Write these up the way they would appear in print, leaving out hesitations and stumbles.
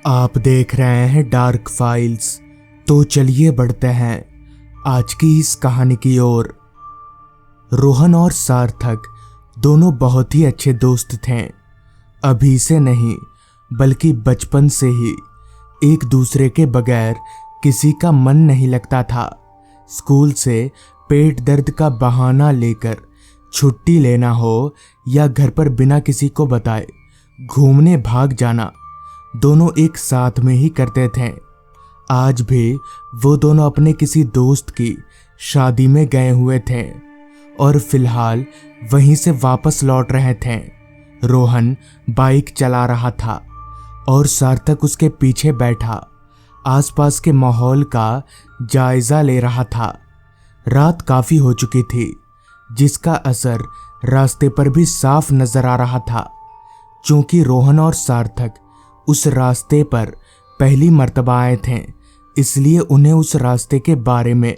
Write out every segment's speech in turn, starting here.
आप देख रहे हैं डार्क फाइल्स। तो चलिए बढ़ते हैं आज की इस कहानी की ओर। रोहन और सार्थक दोनों बहुत ही अच्छे दोस्त थे। अभी से नहीं बल्कि बचपन से ही एक दूसरे के बगैर किसी का मन नहीं लगता था। स्कूल से पेट दर्द का बहाना लेकर छुट्टी लेना हो या घर पर बिना किसी को बताए घूमने भाग जाना, दोनों एक साथ में ही करते थे। आज भी वो दोनों अपने किसी दोस्त की शादी में गए हुए थे और फिलहाल वहीं से वापस लौट रहे थे। रोहन बाइक चला रहा था और सार्थक उसके पीछे बैठा आसपास के माहौल का जायजा ले रहा था। रात काफी हो चुकी थी, जिसका असर रास्ते पर भी साफ नजर आ रहा था। चूंकि रोहन और सार्थक उस रास्ते पर पहली मर्तबा आए थे, इसलिए उन्हें उस रास्ते के बारे में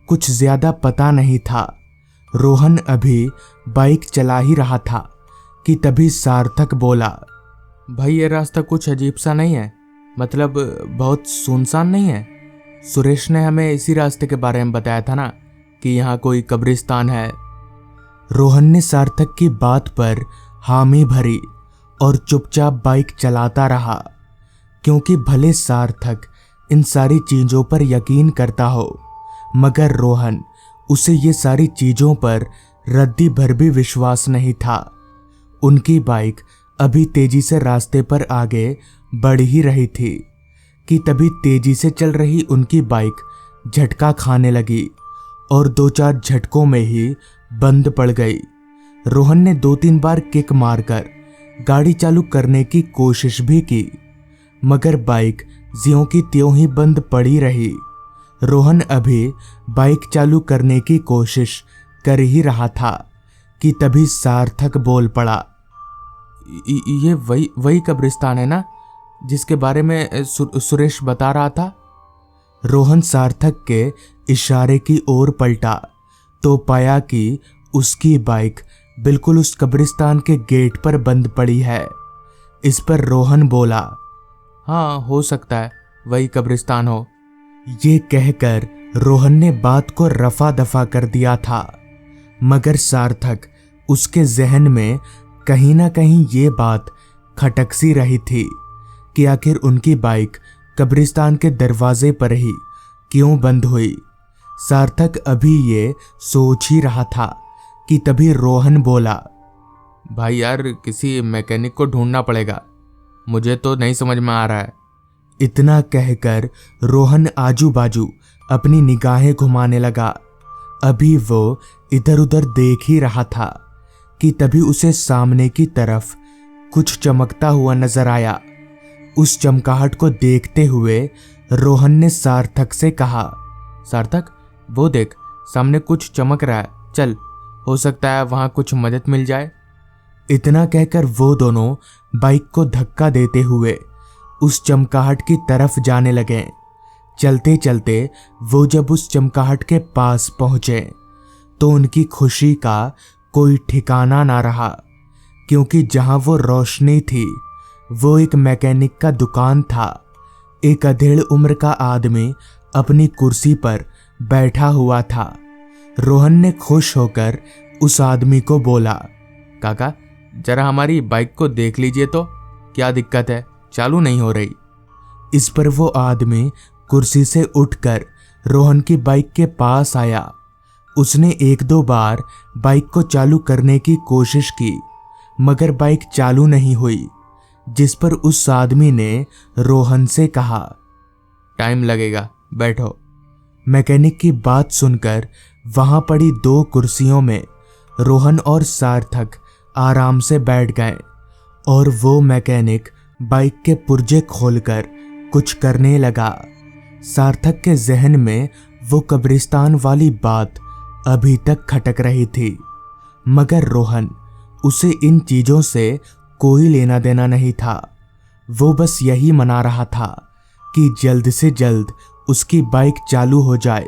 कुछ ज्यादा पता नहीं था। रोहन अभी बाइक चला ही रहा था कि तभी सार्थक बोला, भाई ये रास्ता कुछ अजीब सा नहीं है? मतलब बहुत सुनसान नहीं है? सुरेश ने हमें इसी रास्ते के बारे में बताया था ना कि यहाँ कोई कब्रिस्तान है। रोहन ने सार्थक की बात पर हामी भरी और चुपचाप बाइक चलाता रहा, क्योंकि भले सार्थक इन सारी चीजों पर यकीन करता हो, मगर रोहन उसे ये सारी चीजों पर रद्दी भर भी विश्वास नहीं था। उनकी बाइक अभी तेजी से रास्ते पर आगे बढ़ ही रही थी कि तभी तेजी से चल रही उनकी बाइक झटका खाने लगी और 2-4 झटकों में ही बंद पड़ गई। रोहन ने 2-3 बार किक मारकर गाड़ी चालू करने की कोशिश भी की, मगर बाइक ज्यों की त्यों ही बंद पड़ी रही। रोहन अभी बाइक चालू करने की कोशिश कर ही रहा था कि तभी सार्थक बोल पड़ा, ये वही कब्रिस्तान है ना जिसके बारे में सुरेश बता रहा था? रोहन सार्थक के इशारे की ओर पलटा तो पाया कि उसकी बाइक बिल्कुल उस कब्रिस्तान के गेट पर बंद पड़ी है। इस पर रोहन बोला, हाँ हो सकता है वही कब्रिस्तान हो। ये कहकर रोहन ने बात को रफा दफा कर दिया था, मगर सार्थक उसके जहन में कहीं ना कहीं ये बात खटक सी रही थी कि आखिर उनकी बाइक कब्रिस्तान के दरवाजे पर ही क्यों बंद हुई। सार्थक अभी ये सोच ही रहा था कि तभी रोहन बोला, भाई यार किसी मैकेनिक को ढूंढना पड़ेगा, मुझे तो नहीं समझ में आ रहा है। इतना कहकर रोहन आजू बाजू अपनी निगाहें घुमाने लगा। अभी वो इधर उधर देख ही रहा था कि तभी उसे सामने की तरफ कुछ चमकता हुआ नजर आया। उस चमकाहट को देखते हुए रोहन ने सार्थक से कहा, सार्थक वो देख सामने कुछ चमक रहा है, चल हो सकता है वहां कुछ मदद मिल जाए। इतना कहकर वो दोनों बाइक को धक्का देते हुए उस चमकाहट की तरफ जाने लगे। चलते चलते वो जब उस चमकाहट के पास पहुंचे तो उनकी खुशी का कोई ठिकाना ना रहा, क्योंकि जहां वो रोशनी थी वो एक मैकेनिक का दुकान था। एक अधेड़ उम्र का आदमी अपनी कुर्सी पर बैठा हुआ था। रोहन ने खुश होकर उस आदमी को बोला, काका जरा हमारी बाइक को देख लीजिए तो, क्या दिक्कत है, चालू नहीं हो रही। इस पर वो आदमी कुर्सी से उठकर रोहन की बाइक के पास आया। उसने 1-2 बार बाइक को चालू करने की कोशिश की, मगर बाइक चालू नहीं हुई, जिस पर उस आदमी ने रोहन से कहा, टाइम लगेगा, बैठो। मैकेनिक की बात सुनकर वहां पड़ी 2 कुर्सियों में रोहन और सार्थक आराम से बैठ गए और वो मैकेनिक बाइक के पुर्जे खोलकर कुछ करने लगा। सार्थक के जहन में वो कब्रिस्तान वाली बात अभी तक खटक रही थी, मगर रोहन उसे इन चीजों से कोई लेना देना नहीं था। वो बस यही मना रहा था कि जल्द से जल्द उसकी बाइक चालू हो जाए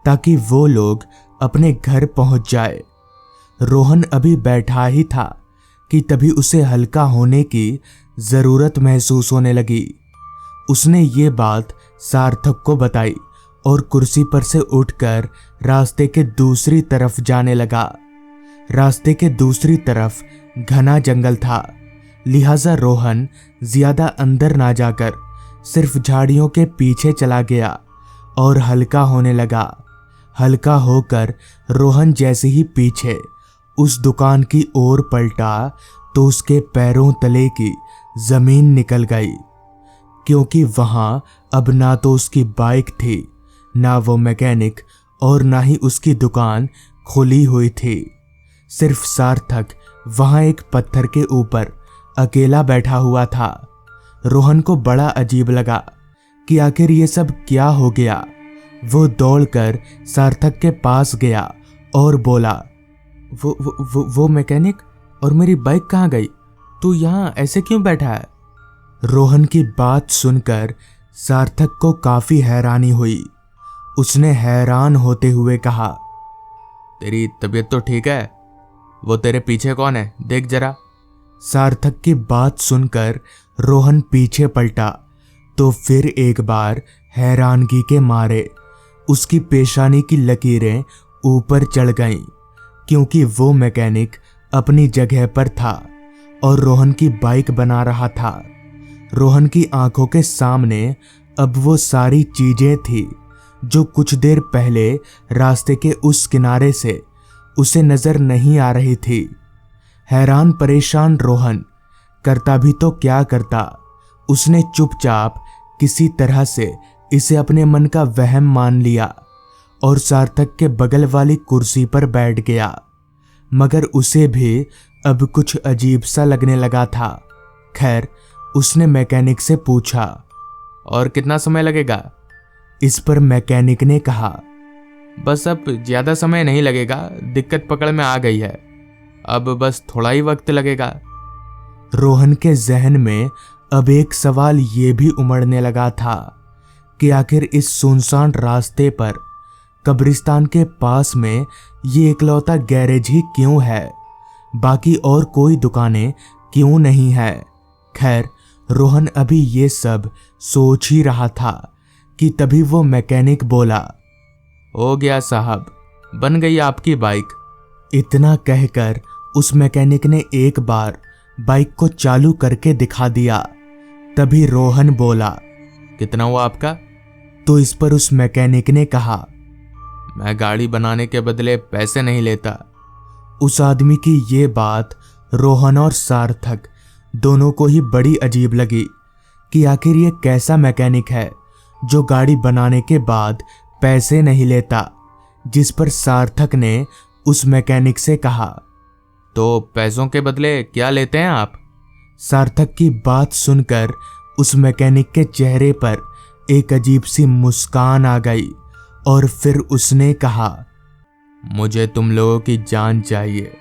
ताकि वो लोग अपने घर पहुंच जाए। रोहन अभी बैठा ही था कि तभी उसे हल्का होने की जरूरत महसूस होने लगी। उसने ये बात सार्थक को बताई और कुर्सी पर से उठकर रास्ते के दूसरी तरफ जाने लगा। रास्ते के दूसरी तरफ घना जंगल था, लिहाजा रोहन ज्यादा अंदर ना जाकर सिर्फ झाड़ियों के पीछे चला गया और हल्का होने लगा। हल्का होकर रोहन जैसे ही पीछे उस दुकान की ओर पलटा तो उसके पैरों तले की जमीन निकल गई, क्योंकि वहां अब ना तो उसकी बाइक थी, ना वो मैकेनिक और ना ही उसकी दुकान खुली हुई थी। सिर्फ सार्थक वहां एक पत्थर के ऊपर अकेला बैठा हुआ था। रोहन को बड़ा अजीब लगा कि आखिर ये सब क्या हो गया। वो दौड़कर सार्थक के पास गया और बोला, वो मैकेनिक और मेरी बाइक कहाँ गई? तू यहाँ ऐसे क्यों बैठा है? रोहन की बात सुनकर सार्थक को काफी हैरानी हुई। उसने हैरान होते हुए कहा, तेरी तबीयत तो ठीक है? वो तेरे पीछे कौन है, देख जरा। सार्थक की बात सुनकर रोहन पीछे पलटा तो फिर एक बार हैरानगी के मारे उसकी पेशानी की लकीरें ऊपर चढ़ गईं, क्योंकि वो मैकेनिक अपनी जगह पर था और रोहन की बाइक बना रहा था। रोहन की आंखों के सामने अब वो सारी चीजें थी जो कुछ देर पहले रास्ते के उस किनारे से उसे नजर नहीं आ रही थी। हैरान परेशान रोहन करता भी तो क्या करता। उसने चुपचाप किसी तरह से इसे अपने मन का वहम मान लिया और सार्थक के बगल वाली कुर्सी पर बैठ गया। मगर उसे भी अब कुछ अजीब सा लगने लगा था। खैर, उसने मैकेनिक से पूछा, और कितना समय लगेगा? इस पर मैकेनिक ने कहा, बस अब ज्यादा समय नहीं लगेगा, दिक्कत पकड़ में आ गई है, अब बस थोड़ा ही वक्त लगेगा। रोहन के जहन में अब एक सवाल ये भी उमड़ने लगा था कि आखिर इस सुनसान रास्ते पर कब्रिस्तान के पास में ये इकलौता गैरेज ही क्यों है, बाकी और कोई दुकानें क्यों नहीं है। खैर, रोहन अभी ये सब सोच ही रहा था कि तभी वो मैकेनिक बोला, हो गया साहब, बन गई आपकी बाइक। इतना कहकर उस मैकेनिक ने एक बार बाइक को चालू करके दिखा दिया। तभी रोहन बोला, कितना हुआ आपका? तो इस पर उस मैकेनिक ने कहा, मैं गाड़ी बनाने के बदले पैसे नहीं लेता। उस आदमी की ये बात रोहन और सार्थक दोनों को ही बड़ी अजीब लगी कि आखिर ये कैसा मैकेनिक है जो गाड़ी बनाने के बाद पैसे नहीं लेता। जिस पर सार्थक ने उस मैकेनिक से कहा, तो पैसों के बदले क्या लेते हैं आप? सार्थक की बात सुनकर उस मैकेनिक के चेहरे पर एक अजीब सी मुस्कान आ गई और फिर उसने कहा, मुझे तुम लोगों की जान चाहिए।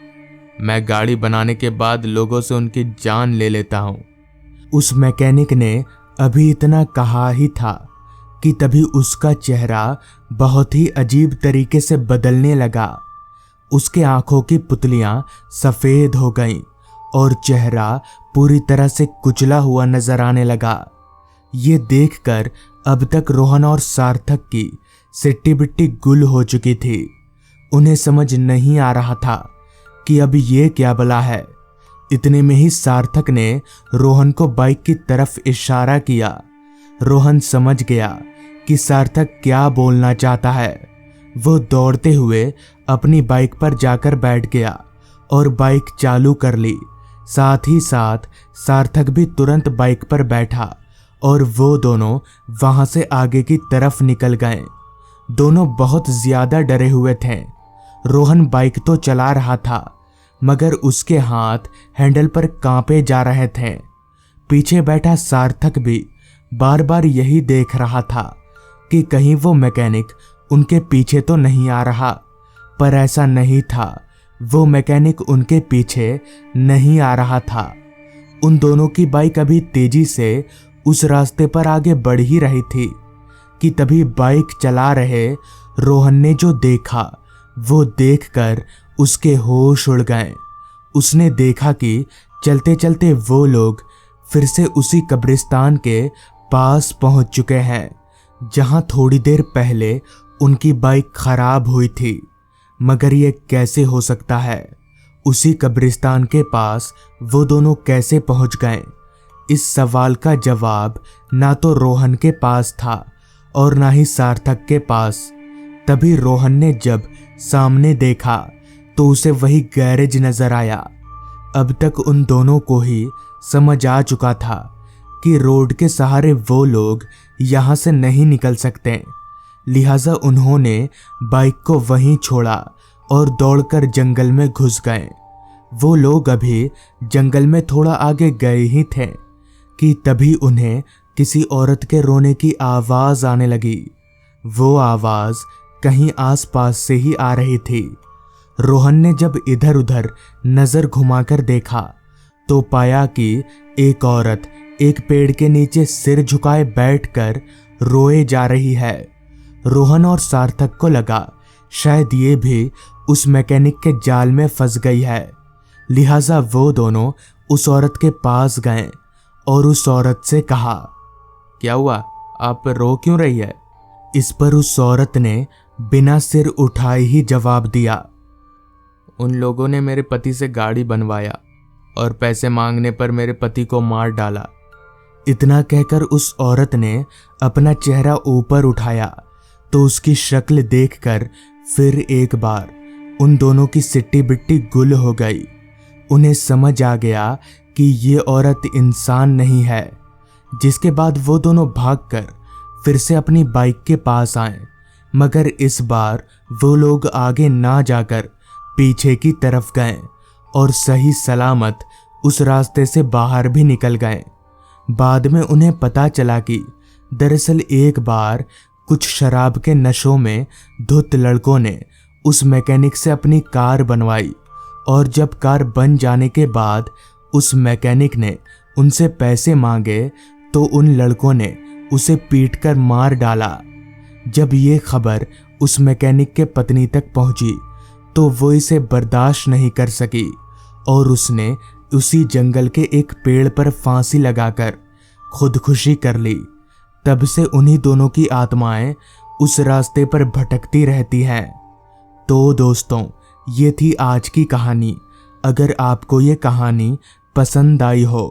मैं गाड़ी बनाने के बाद लोगों से उनकी जान ले लेता हूं। उस मैकेनिक ने अभी इतना कहा ही था कि तभी उसका चेहरा बहुत ही अजीब तरीके से बदलने लगा। उसके आंखों की पुतलियां सफेद हो गईं और चेहरा पूरी तरह से कुचला हुआ नजर आने लगा। ये देखकर अब तक रोहन और सार्थक की सिट्टी बिट्टी गुल हो चुकी थी। उन्हें समझ नहीं आ रहा था कि अब ये क्या बला है। इतने में ही सार्थक ने रोहन को बाइक की तरफ इशारा किया। रोहन समझ गया कि सार्थक क्या बोलना चाहता है। वो दौड़ते हुए अपनी बाइक पर जाकर बैठ गया और बाइक चालू कर ली। साथ ही साथ सार्थक भी तुरंत बाइक पर बैठा और वो दोनों वहां से आगे की तरफ निकल गए। दोनों बहुत ज्यादा डरे हुए थे। रोहन बाइक तो चला रहा था मगर उसके हाथ हैंडल पर कांपे जा रहे थे। पीछे बैठा सार्थक भी बार बार यही देख रहा था कि कहीं वो मैकेनिक उनके पीछे तो नहीं आ रहा, पर ऐसा नहीं था। वो मैकेनिक उनके पीछे नहीं आ रहा था। उन दोनों की बाइक अभी तेजी से उस रास्ते पर आगे बढ़ ही रही थी कि तभी बाइक चला रहे रोहन ने जो देखा वो देखकर उसके होश उड़ गए। उसने देखा कि चलते चलते वो लोग फिर से उसी कब्रिस्तान के पास पहुंच चुके हैं जहां थोड़ी देर पहले उनकी बाइक खराब हुई थी। मगर ये कैसे हो सकता है? उसी कब्रिस्तान के पास वो दोनों कैसे पहुंच गए? इस सवाल का जवाब ना तो रोहन के पास था और ना ही सार्थक के पास। तभी रोहन ने जब सामने देखा तो उसे वही गैरेज नजर आया। अब तक उन दोनों को ही समझ आ चुका था कि रोड के सहारे वो लोग यहाँ से नहीं निकल सकते। लिहाजा उन्होंने बाइक को वहीं छोड़ा और दौड़कर जंगल में घुस गए। वो लोग अभी जंगल में थोड़ा आगे गए ही थे कि तभी उन्हें किसी औरत के रोने की आवाज आने लगी। वो आवाज कहीं आसपास से ही आ रही थी। रोहन ने जब इधर उधर नजर घुमाकर देखा तो पाया कि एक औरत एक पेड़ के नीचे सिर झुकाए बैठकर रोए जा रही है। रोहन और सार्थक को लगा शायद ये भी उस मैकेनिक के जाल में फंस गई है। लिहाजा वो दोनों उस औरत के पास गए और उस औरत से कहा, क्या हुआ, आप रो क्यों रही है? इस पर उस औरत ने बिना सिर उठाए ही जवाब दिया, उन लोगों ने मेरे पति से गाड़ी बनवाया और पैसे मांगने पर मेरे पति को मार डाला। इतना कहकर उस औरत ने अपना चेहरा ऊपर उठाया तो उसकी शक्ल देखकर फिर एक बार उन दोनों की सिट्टी बिट्टी गुल हो गई। उन्हें समझ आ गया कि ये औरत इंसान नहीं है। जिसके बाद वो दोनों भागकर फिर से अपनी बाइक के पास आए, मगर इस बार वो लोग आगे ना जाकर पीछे की तरफ गए और सही सलामत उस रास्ते से बाहर भी निकल गए। बाद में उन्हें पता चला कि दरअसल एक बार कुछ शराब के नशों में धुत लड़कों ने उस मैकेनिक से अपनी कार बनवाई और जब कार बन जाने के बाद उस मैकेनिक ने उनसे पैसे मांगे तो उन लड़कों ने उसे पीटकर मार डाला। जब ये खबर उस मैकेनिक के पत्नी तक पहुंची तो वो इसे बर्दाश्त नहीं कर सकी और उसने उसी जंगल के एक पेड़ पर फांसी लगाकर खुदकुशी कर ली। तब से उन्हीं दोनों की आत्माएं उस रास्ते पर भटकती रहती हैं। तो दोस्तों, ये थी आज की कहानी। अगर आपको ये कहानी पसंद आई हो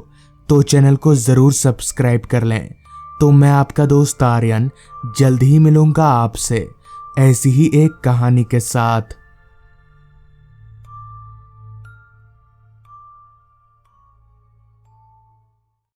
तो चैनल को ज़रूर सब्सक्राइब कर लें। तो मैं आपका दोस्त आर्यन जल्द ही मिलूंगा आपसे ऐसी ही एक कहानी के साथ।